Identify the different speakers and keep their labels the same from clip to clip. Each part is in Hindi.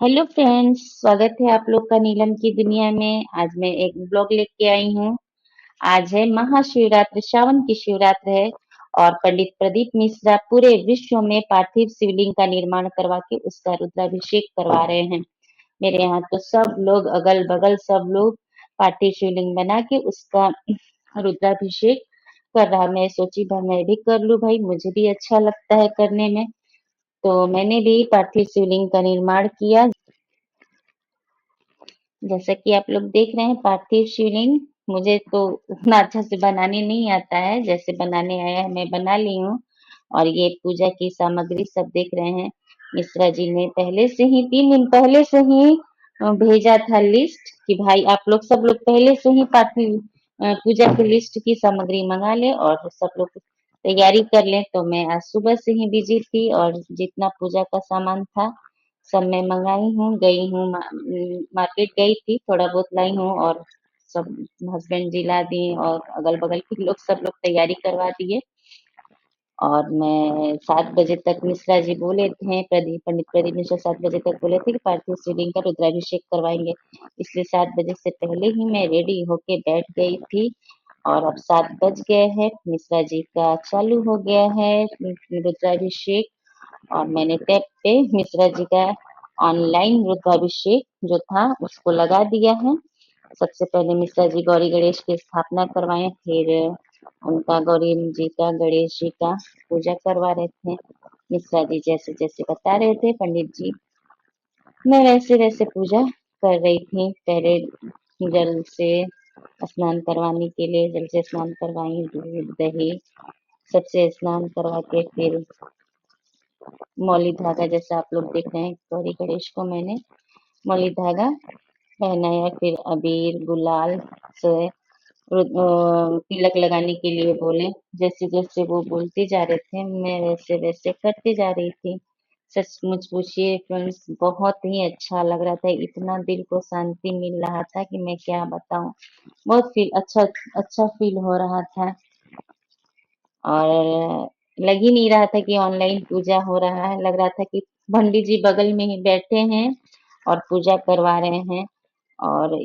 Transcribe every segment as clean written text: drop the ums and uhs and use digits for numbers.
Speaker 1: हेलो फ्रेंड्स, स्वागत है आप लोग का नीलम की दुनिया में। आज मैं एक ब्लॉग लेके आई हूँ। आज है महाशिवरात्रि, श्रावण की शिवरात्रि है और पंडित प्रदीप मिश्रा पूरे विश्व में पार्थिव शिवलिंग का निर्माण करवा के उसका रुद्राभिषेक करवा रहे हैं। मेरे यहाँ तो सब लोग अगल बगल सब लोग पार्थिव शिवलिंग बना के उसका रुद्राभिषेक कर रहा। मैं सोची भाई मैं भी कर लूं, भाई मुझे भी अच्छा लगता है करने में। तो मैंने भी पार्थिव शिवलिंग का निर्माण किया। जैसा कि आप लोग देख रहे हैं पार्थिव शिवलिंग। मुझे तो उतना अच्छा से बनाने नहीं आता है, जैसे बनाने आया है मैं बना ली हूँ। और ये पूजा की सामग्री सब देख रहे हैं। मिश्रा जी ने पहले से ही 3 दिन पहले से ही भेजा था लिस्ट कि भाई आप लोग सब लोग पहले से ही पार्थिव पूजा की लिस्ट की सामग्री मंगा ले और सब लोग तैयारी कर लें। तो मैं आज सुबह से ही बिजी थी और जितना पूजा का सामान था सब मैं मंगाई हूँ, गई हूँ मार्केट गई थी, थोड़ा बहुत लाई हूँ और सब हस्बैंड जी ला दिए और अगल बगल के लोग सब लोग तैयारी करवा दिए। और मैं 7 बजे तक मिश्रा जी बोले थे, पंडित प्रदीप मिश्रा 7 बजे तक बोले थे कि पार्थिव शिवलिंग का रुद्राभिषेक करवाएंगे। इसलिए 7 बजे से पहले ही मैं रेडी होके बैठ गई थी। और अब 7 बज गए हैं, मिश्रा जी का चालू हो गया है रुद्राभिषेक। और मैंने टैब पे मिश्रा जी का ऑनलाइन रुद्राभिषेक जो था उसको लगा दिया है। सबसे पहले मिश्रा जी गौरी गणेश की स्थापना करवाए, फिर उनका गौरी जी का गणेश जी का पूजा करवा रहे थे। मिश्रा जी जैसे जैसे बता रहे थे पंडित जी, मैं वैसे वैसे पूजा कर रही थी। पहले जल से स्नान करवाने के लिए जल से स्नान करवाई, दूध दही सबसे स्नान करवा के फिर मौली धागा, जैसा आप लोग देख रहे हैं गौरी गणेश को मैंने मौली धागा पहनाया। फिर अबीर गुलाल से तिलक लगाने के लिए बोले। जैसे जैसे वो बोलते जा रहे थे मैं वैसे वैसे करते जा रही थी। सचमुच पूछिए फ्रेंड्स, बहुत ही अच्छा लग रहा था, इतना दिल को शांति मिल रहा था कि मैं क्या बताऊं। बहुत फील अच्छा अच्छा फील हो रहा था। और लग ही नहीं रहा था कि ऑनलाइन पूजा हो रहा है, लग रहा था कि पंडित जी बगल में ही बैठे हैं और पूजा करवा रहे हैं। और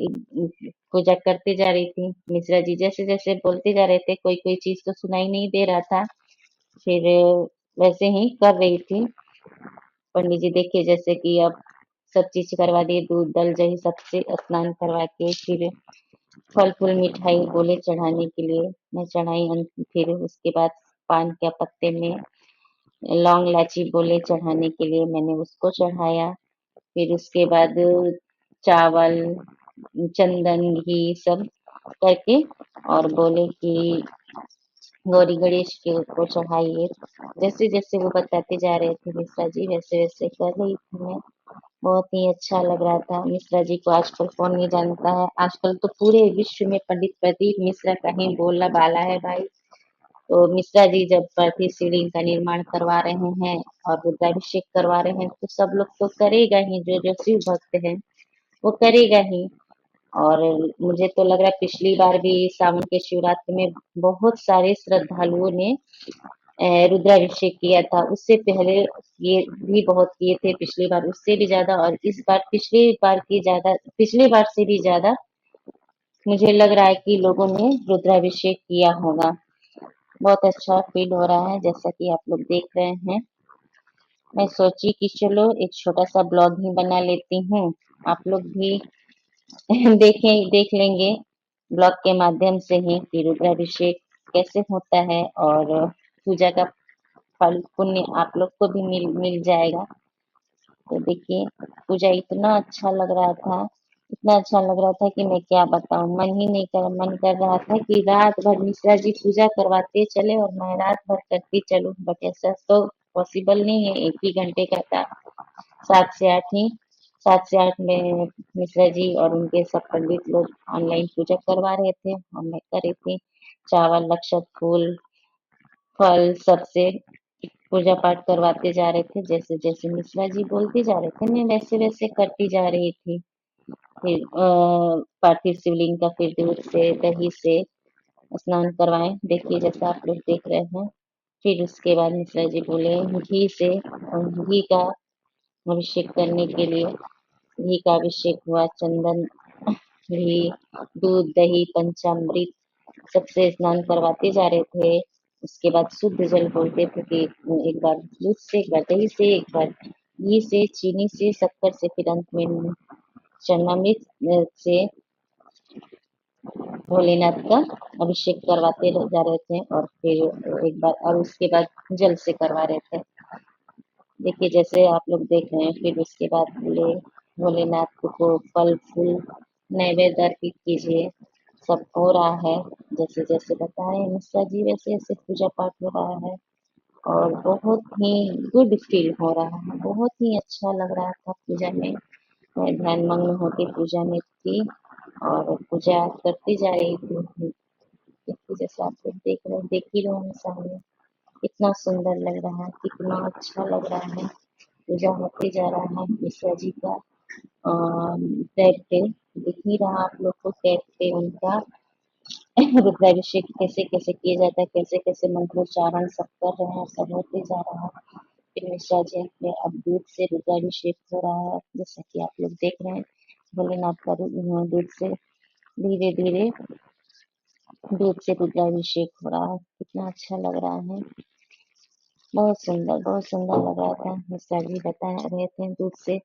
Speaker 1: पूजा करते जा रही थी। मिश्रा जी जैसे जैसे बोलते जा रहे थे, कोई कोई चीज तो सुनाई नहीं दे रहा था। फिर वैसे ही कर रही थी। पंडित जी देखिए जैसे कि अब सब चीज करवा दिए, दूध दल दही सबसे स्नान करवा के फिर फल फूल मिठाई बोले चढ़ाने के लिए। मैं चढ़ाई। फिर उसके बाद पान के पत्ते में लौंग इलायची बोले चढ़ाने के लिए, मैंने उसको चढ़ाया। फिर उसके बाद चावल चंदन घी सब करके और बोले कि गौरी गणेश के ऊपर चढ़ाइए। जैसे जैसे वो बताते जा रहे थे मिश्रा जी वैसे वैसे कर रही थी मैं। बहुत ही अच्छा लग रहा था। मिश्रा जी को आजकल कौन नहीं जानता है, आजकल तो पूरे विश्व में पंडित प्रदीप मिश्रा का ही बोलना बाला है भाई। तो मिश्रा जी जब पार्थिव शिवलिंग का निर्माण करवा रहे हैं और रुद्राभिषेक करवा रहे हैं तो सब लोग तो करेगा ही, जो जो शिव भक्त है वो करेगा ही। और मुझे तो लग रहा है पिछली बार भी सावन के शिवरात्रि में बहुत सारे श्रद्धालुओं ने रुद्राभिषेक किया था। उससे पहले ये भी बहुत किए थे, पिछली बार उससे भी ज्यादा, और इस बार पिछली बार की ज्यादा, पिछली बार से भी ज्यादा मुझे लग रहा है कि लोगों ने रुद्राभिषेक किया होगा। बहुत अच्छा फील हो रहा है जैसा कि आप लोग देख रहे हैं। मैं सोची कि चलो एक छोटा सा ब्लॉग ही बना लेती हूँ, आप लोग भी देख लेंगे ब्लॉग के माध्यम से ही कि रुद्राभिषेक कैसे होता है और पूजा का फल पुण्य आप लोग को भी मिल जाएगा। तो देखिए पूजा इतना अच्छा लग रहा था, इतना अच्छा लग रहा था कि मैं क्या बताऊं। मन कर रहा था कि रात भर मिश्रा जी पूजा करवाते चले और मैं रात भर करती चलूं, बट ऐसा तो पॉसिबल नहीं है। एक ही घंटे का था, 7 से 8 ही, 7 से 8 में मिश्रा जी और उनके सब पंडित लोग ऑनलाइन पूजा करवा रहे थे और मैं कर रही थी। चावल अक्षत फूल फल सबसे पूजा पाठ करवाते जा रहे थे। जैसे जैसे मिश्रा जी बोलते जा रहे थे मैं वैसे वैसे करती जा रही थी। फिर पार्थिव शिवलिंग का फिर दूध से दही से स्नान करवाए, देखिए जैसा आप लोग देख रहे हैं। फिर उसके बाद मिश्रा जी बोले घी से, घी का अभिषेक करने के लिए। घी का अभिषेक हुआ, चंदन, घी, दूध, दही, पंचामृत सबसे स्नान करवाते जा रहे थे। उसके बाद शुद्ध जल बोलते थे कि एक बार दूध से, एक बार दही से, एक बार घी से, चीनी से, शक्कर से, फिर अंत में चरणामृत से भोलेनाथ का अभिषेक करवाते जा रहे थे। और फिर एक बार और उसके बाद जल से करवा रहे थे। देखिए जैसे आप लोग देख रहे हैं। फिर उसके बाद बोले भोलेनाथ को फल फूल नैवेद्य अर्पित कीजिए। सब हो रहा है जैसे जैसे बताए मिश्रा जी, वैसे ऐसे पूजा पाठ हो रहा है और बहुत ही गुड फील हो रहा है। बहुत ही अच्छा लग रहा था पूजा में। मैं ध्यानमग्न होकर पूजा में थी और पूजा करती जा रही थी। देखिए जैसे आप लोग देख रहे हैं, देख ही रहे हैं सामने, कितना सुंदर लग रहा है, कितना अच्छा लग रहा है। पूजा होते जा रहा है मिश्रा जी का टैग पे दिख ही रहा आप लोग को। टैग पे उनका रुद्राभिषेक कैसे कैसे किया जाता है, कैसे कैसे मंत्रोच्चारण सब कर रहे हैं, सब होते जा रहा है। फिर मिश्रा जी में अब दूध से रुद्राभिषेक हो रहा है, जैसा कि आप लोग देख रहे हैं। भोलेनाथ का दूध से धीरे धीरे दूध से रुद्राभिषेक हो रहा है। कितना अच्छा लग रहा है, बहुत सुंदर लग रहा था। मिश्रा जी बता रहे थे दूध से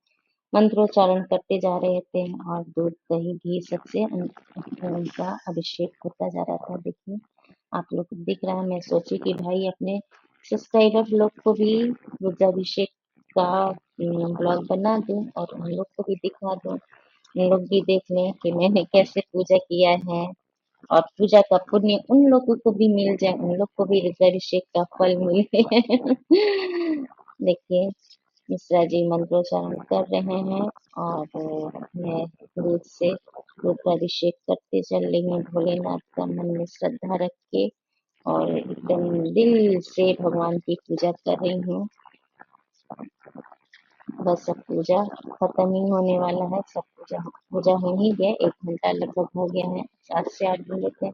Speaker 1: मंत्रोच्चारण करते जा रहे थे और दूध दही घी सबसे उनका अभिषेक होता जा रहा था। देखिए आप लोग को दिख रहा है। मैं सोची कि भाई अपने सब्सक्राइबर लोग को भी रुद्राभिषेक का ब्लॉग बना दूं और उन लोग को भी दिखा दूं, उन लोग भी देख लें कि मैंने कैसे पूजा किया है और पूजा का पुण्य उन लोगों को भी मिल जाए, उन लोग को भी रुद्राभिषेक का फल मिले। देखिए मिश्रा जी मंत्रोच्चारण कर रहे हैं और मैं दूध से रुद्राभिषेक करते चल रही हूँ भोलेनाथ का, मन में श्रद्धा रख के और एकदम दिल से भगवान की पूजा कर रही हूँ। बस अब पूजा खत्म ही होने वाला है। सब पूजा पूजा हो ही गया, 1 घंटा लगभग हो गया है, 7 से 8 बजे थे।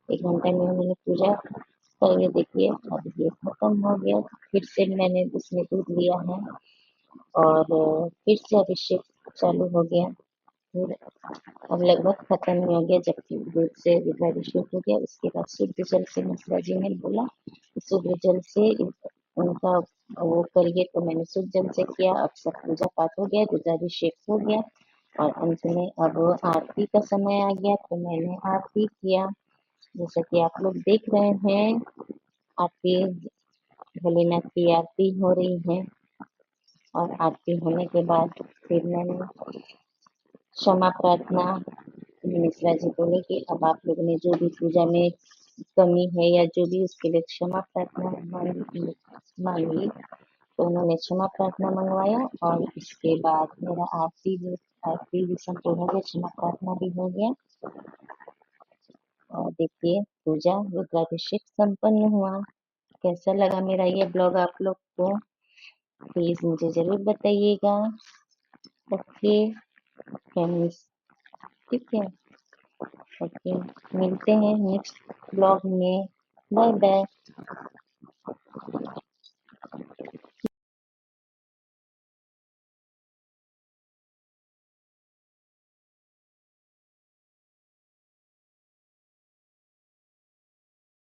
Speaker 1: 1 घंटा में मैंने पूजा कर, ये देखिए अब ये खत्म हो गया। फिर से मैंने उसमें दूध लिया है और फिर से अभिषेक चालू हो गया। फिर अब लगभग खत्म ही हो गया। जब दूध से रुद्राभिषेक हो गया उसके बाद शुद्ध जल से मिश्रा जी ने बोला कि शुद्ध जल से उनका वो करिए, तो मैंने शुद्ध जल से किया। अब सब पूजा पाठ हो गया, रुद्राभिषेक हो गया और अंत में अब आरती का समय आ गया, तो मैंने आरती किया। जैसा कि आप लोग देख रहे हैं, आरती भोलेनाथ की आरती हो रही है और आरती होने के बाद फिर मैंने क्षमा प्रार्थना, मिश्रा जी बोले कि अब आप लोगों ने जो भी पूजा में कमी है या जो भी उसके लिए क्षमा प्रार्थना मांगी, तो उन्होंने क्षमा प्रार्थना मंगवाया और इसके बाद मेरा आरती भी संपूर्ण हो गया, क्षमा प्रार्थना भी हो गया। और देखिए पूजा रुद्राभिषेक संपन्न हुआ। कैसा लगा मेरा ये ब्लॉग आप लोग को, प्लीज मुझे जरूर बताइएगा। ओके फ्रेंड्स, ठीक है, ओके, मिलते हैं नेक्स्ट ब्लॉग में। Bye bye.